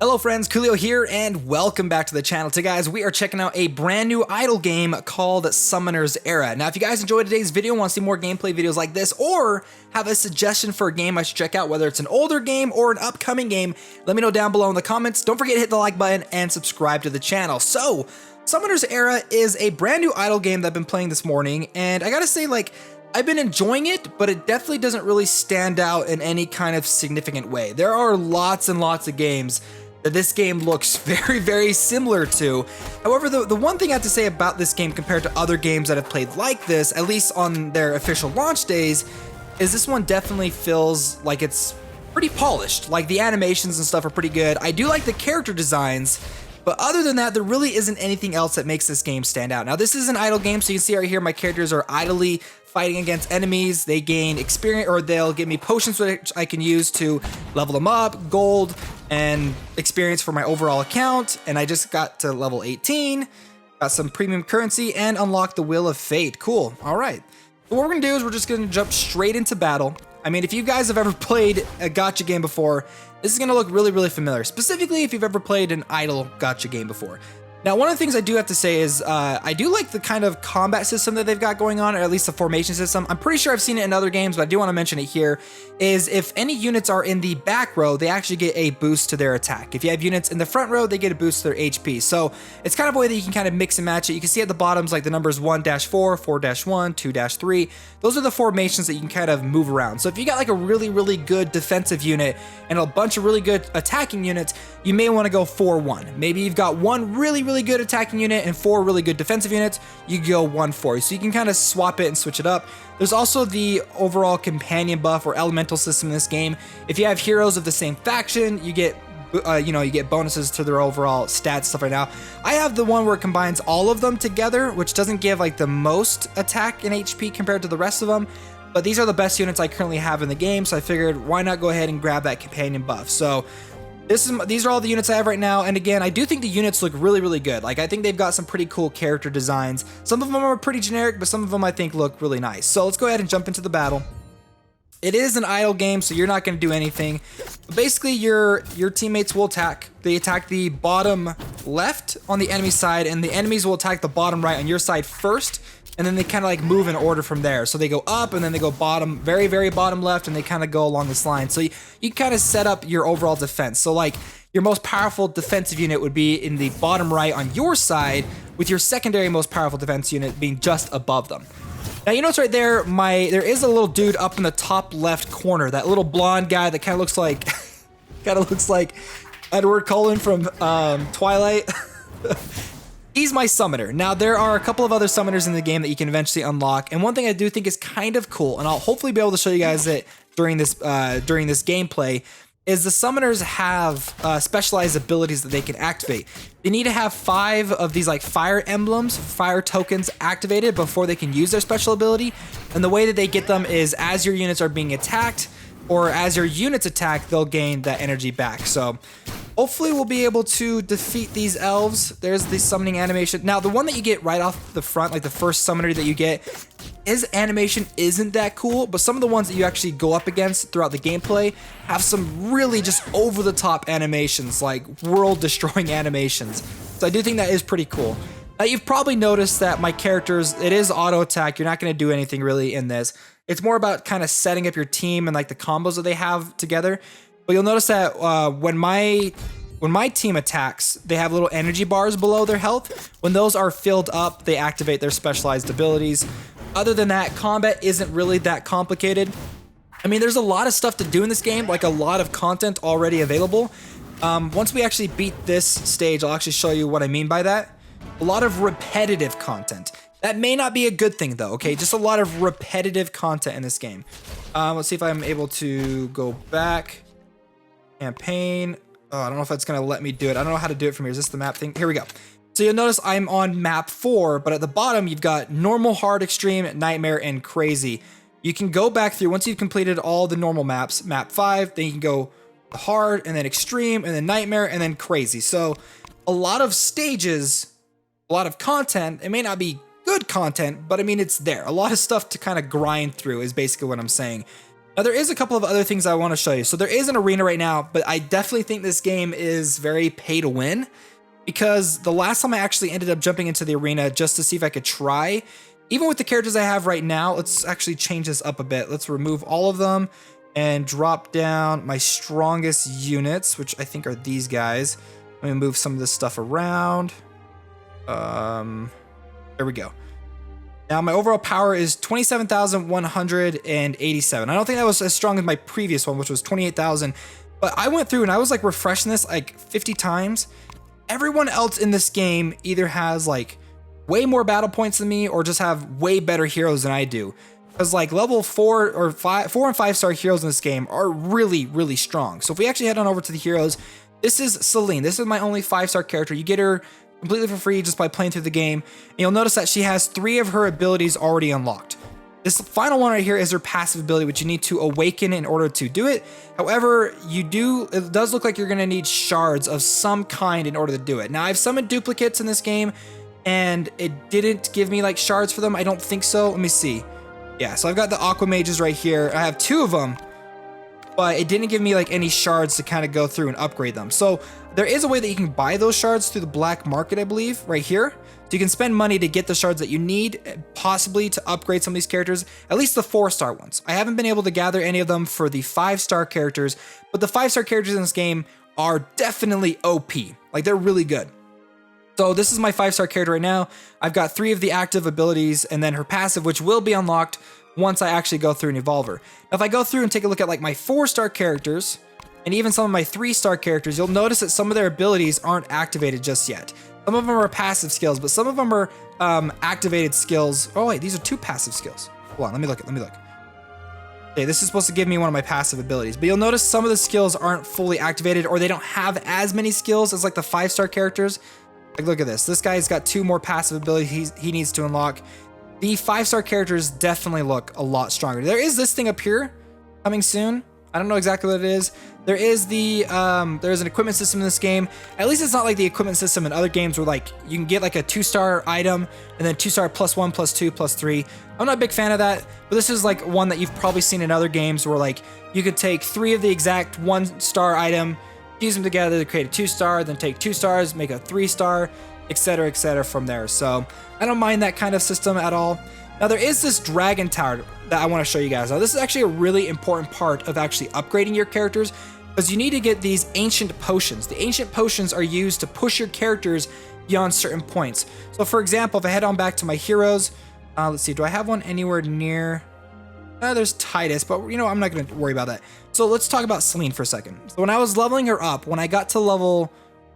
Hello friends, Koolio here, and welcome back to the channel. Today guys, we are checking out a brand new idle game called Summoner's Era. Now if you guys enjoyed today's video and want to see more gameplay videos like this, or have a suggestion for a game I should check out, whether it's an older game or an upcoming game, let me know down below in the comments. Don't forget to hit the like button and subscribe to the channel. So, Summoner's Era is a brand new idle game that I've been playing this morning, and I gotta say, I've been enjoying it, but it definitely doesn't really stand out in any kind of significant way. There are lots and lots of games that this game looks very similar to. However, the one thing I have to say about this game compared to other games that I've played like this, at least on their official launch days, is this one definitely feels like it's pretty polished. Like, the animations and stuff are pretty good. I do like the character designs, but other than that, there really isn't anything else that makes this game stand out. Now, this is an idle game, so you can see right here, my characters are idly fighting against enemies. They gain experience, or they'll give me potions which I can use to level them up, gold, and experience for my overall account. And I just got to level 18, got some premium currency, and unlocked the Wheel of Fate. Cool. All right. So what we're gonna do is we're just gonna jump straight into battle. I mean, if you guys have ever played a gacha game before, this is gonna look really familiar, specifically if you've ever played an idle gacha game before. Now, one of the things I do have to say is I do like the kind of combat system that they've got going on, or at least the formation system. I'm pretty sure I've seen it in other games, but I do want to mention it here, is if any units are in the back row, they actually get a boost to their attack. If you have units in the front row, they get a boost to their HP. So it's kind of a way that you can kind of mix and match it. You can see at the bottoms, like the numbers 1-4, 4-1, 2-3. Those are the formations that you can kind of move around. So if you got like a really good defensive unit and a bunch of really good attacking units, you may want to go 4-1. Maybe you've got one really good attacking unit and 4 really good defensive units, you go 1-4. So you can kind of swap it and switch it up. There's also the overall companion buff or elemental system in this game. If you have heroes of the same faction, you get you get bonuses to their overall stats stuff right now. I have the one where it combines all of them together, which doesn't give like the most attack and HP compared to the rest of them. But these are the best units I currently have in the game, so I figured why not go ahead and grab that companion buff. So these are all the units I have right now, and again, I do think the units look really good. Like, I think they've got some pretty cool character designs. Some of them are pretty generic, but some of them I think look really nice. So let's go ahead and jump into the battle. It is an idle game, so you're not going to do anything. But basically, your teammates will attack. They attack the bottom left on the enemy side, and the enemies will attack the bottom right on your side first, and then they kind of like move in order from there. So they go up, and then they go bottom, very bottom left, and they kind of go along this line. So you kind of set up your overall defense. So like, your most powerful defensive unit would be in the bottom right on your side, with your secondary most powerful defense unit being just above them. Now you notice right there, there is a little dude up in the top left corner, that little blonde guy that kind of looks like Edward Cullen from Twilight. He's my summoner. Now, there are a couple of other summoners in the game that you can eventually unlock, and one thing I do think is kind of cool, and I'll hopefully be able to show you guys it during this gameplay, is the summoners have specialized abilities that they can activate. They need to have 5 of these like fire emblems, fire tokens activated before they can use their special ability, and the way that they get them is as your units are being attacked, or as your units attack, they'll gain that energy back. So hopefully we'll be able to defeat these elves. There's the summoning animation. Now, the one that you get right off the front, like the first summoner that you get, his animation isn't that cool, but some of the ones that you actually go up against throughout the gameplay have some really just over-the-top animations, like world-destroying animations. So I do think that is pretty cool. Now, you've probably noticed that my characters, it is auto-attack. You're not going to do anything really in this. It's more about kind of setting up your team and like the combos that they have together. But you'll notice that when my team attacks, they have little energy bars below their health. When those are filled up, they activate their specialized abilities. Other than that, combat isn't really that complicated. I mean, there's a lot of stuff to do in this game, like a lot of content already available. Once we actually beat this stage, I'll actually show you what I mean by that. A lot of repetitive content. That may not be a good thing though, okay? Just a lot of repetitive content in this game. Let's see if I'm able to go back. Campaign. Oh, I don't know if that's gonna let me do it. I don't know how to do it from here. Is this the map thing? Here we go. So you'll notice I'm on map 4, but at the bottom you've got normal, hard, extreme, nightmare, and crazy. You can go back through, once you've completed all the normal maps, map 5, then you can go hard, and then extreme, and then nightmare, and then crazy. So a lot of stages, a lot of content. It may not be good content, but I mean, it's there. A lot of stuff to kind of grind through is basically what I'm saying. Now, there is a couple of other things I want to show you. So there is an arena right now, but I definitely think this game is very pay to win, because the last time I actually ended up jumping into the arena just to see if I could try, even with the characters I have right now, let's actually change this up a bit. Let's remove all of them and drop down my strongest units, which I think are these guys. Let me move some of this stuff around. There we go. Now my overall power is 27,187. I don't think that was as strong as my previous one, which was 28,000. But I went through and I was like refreshing this like 50 times. Everyone else in this game either has like way more battle points than me or just have way better heroes than I do. Because like level 4 and 5 star heroes in this game are really, really strong. So if we actually head on over to the heroes, this is Celine. This is my only 5-star character. You get her completely for free just by playing through the game. And you'll notice that she has 3 of her abilities already unlocked. This final one right here is her passive ability, which you need to awaken in order to do it. However, it does look like you're gonna need shards of some kind in order to do it. Now, I've summoned duplicates in this game, and it didn't give me like shards for them. I don't think so. Let me see. Yeah, so I've got the Aqua Mages right here. I have 2 of them, but it didn't give me like any shards to kind of go through and upgrade them. So there is a way that you can buy those shards through the black market, I believe, right here. So you can spend money to get the shards that you need, possibly to upgrade some of these characters, at least the 4-star ones. I haven't been able to gather any of them for the 5-star characters, but the 5-star characters in this game are definitely OP. Like, they're really good. So this is my 5-star character right now. I've got 3 of the active abilities and then her passive, which will be unlocked once I actually go through and evolve her. Now, if I go through and take a look at like my 4-star characters and even some of my 3-star characters, you'll notice that some of their abilities aren't activated just yet. Some of them are passive skills, but some of them are activated skills. Oh wait, these are 2 passive skills. Hold on, let me look. Okay, this is supposed to give me one of my passive abilities, but you'll notice some of the skills aren't fully activated, or they don't have as many skills as like the 5-star characters. Like, look at this. This guy's got 2 more passive abilities he needs to unlock. The 5-star characters definitely look a lot stronger. There is this thing up here coming soon. I don't know exactly what it is. There is there's an equipment system in this game. At least it's not like the equipment system in other games where like you can get like a 2-star item and then 2-star +1, +2, +3. I'm not a big fan of that, but this is like one that you've probably seen in other games where like you could take 3 of the exact 1-star item, fuse them together to create a 2-star, then take 2 stars, make a 3-star, etc. from there. So I don't mind that kind of system at all. Now there is this dragon tower that I want to show you guys. Now this is actually a really important part of actually upgrading your characters, because you need to get these ancient potions. The ancient potions are used to push your characters beyond certain points. So for example, if I head on back to my heroes, let's see, do I have one anywhere near? There's Titus, but you know, I'm not going to worry about that. So let's talk about Celine for a second. So when I was leveling her up, when I got to level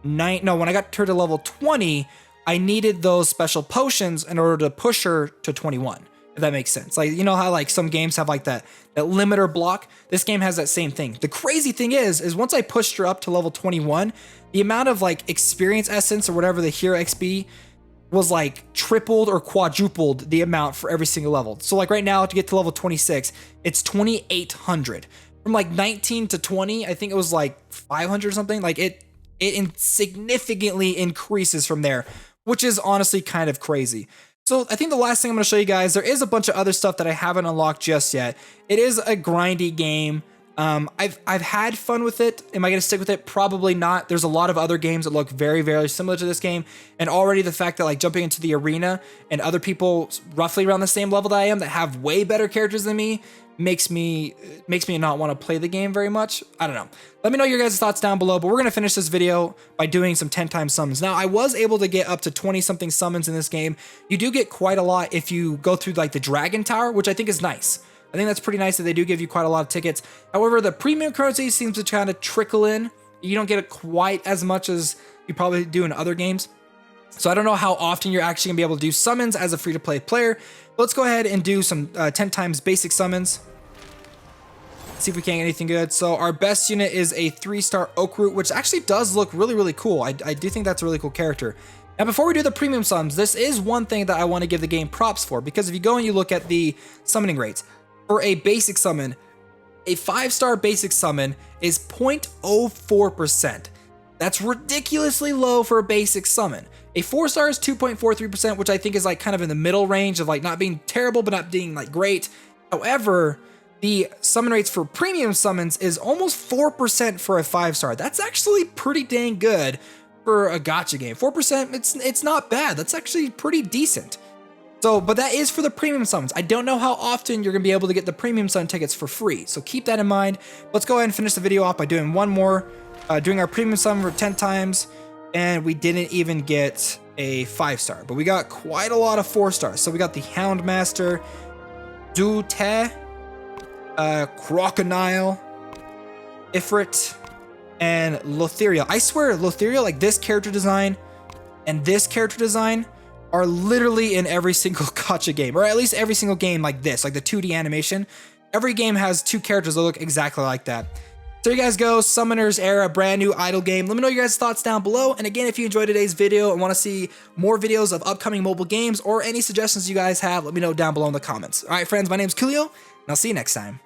9, no, when I got her to level 20, I needed those special potions in order to push her to 21, if that makes sense. Like, you know how like some games have like that limiter block? This game has that same thing. The crazy thing is once I pushed her up to level 21, the amount of like experience essence or whatever the hero XP was like tripled or quadrupled the amount for every single level. So like right now to get to level 26, it's 2,800. From like 19 to 20, I think it was like 500 or something. Like it significantly increases from there, which is honestly kind of crazy. So I think the last thing I'm going to show you guys, there is a bunch of other stuff that I haven't unlocked just yet. It is a grindy game. I've had fun with it. Am I going to stick with it? Probably not. There's a lot of other games that look very, very similar to this game. And already the fact that like jumping into the arena and other people roughly around the same level that I am that have way better characters than me makes me not want to play the game very much. I don't know. Let me know your guys' thoughts down below, but we're going to finish this video by doing some 10-time summons. Now, I was able to get up to 20-something summons in this game. You do get quite a lot if you go through like the Dragon Tower, which I think is nice. I think that's pretty nice that they do give you quite a lot of tickets. However, the premium currency seems to kind of trickle in. You don't get it quite as much as you probably do in other games. So I don't know how often you're actually gonna be able to do summons as a free-to-play player. But let's go ahead and do some 10 times basic summons. See if we can get anything good. So our best unit is a 3-star Oak Root, which actually does look really, really cool. I do think that's a really cool character. Now, before we do the premium summons, this is one thing that I want to give the game props for, because if you go and you look at the summoning rates, for a basic summon, a 5-star basic summon is 0.04%. That's ridiculously low for a basic summon. A 4-star is 2.43%, which I think is like kind of in the middle range of like not being terrible, but not being like great. However, the summon rates for premium summons is almost 4% for a 5-star. That's actually pretty dang good for a gacha game. 4%, it's not bad. That's actually pretty decent. So, but that is for the premium summons. I don't know how often you're gonna be able to get the premium summon tickets for free. So keep that in mind. Let's go ahead and finish the video off by doing one more, doing our premium summon for 10 times. And we didn't even get a 5-star, but we got quite a lot of 4-stars. So we got the Houndmaster, Dute, Crocodile, Ifrit, and Lothariel. I swear, Lothariel, like this character design and this character design are literally in every single gacha game, or at least every single game like this, like the 2D animation. Every game has 2 characters that look exactly like that. So there you guys go, Summoner's Era, brand new idle game. Let me know your guys' thoughts down below. And again, if you enjoyed today's video and want to see more videos of upcoming mobile games or any suggestions you guys have, let me know down below in the comments. All right, friends, my name's Koolio, and I'll see you next time.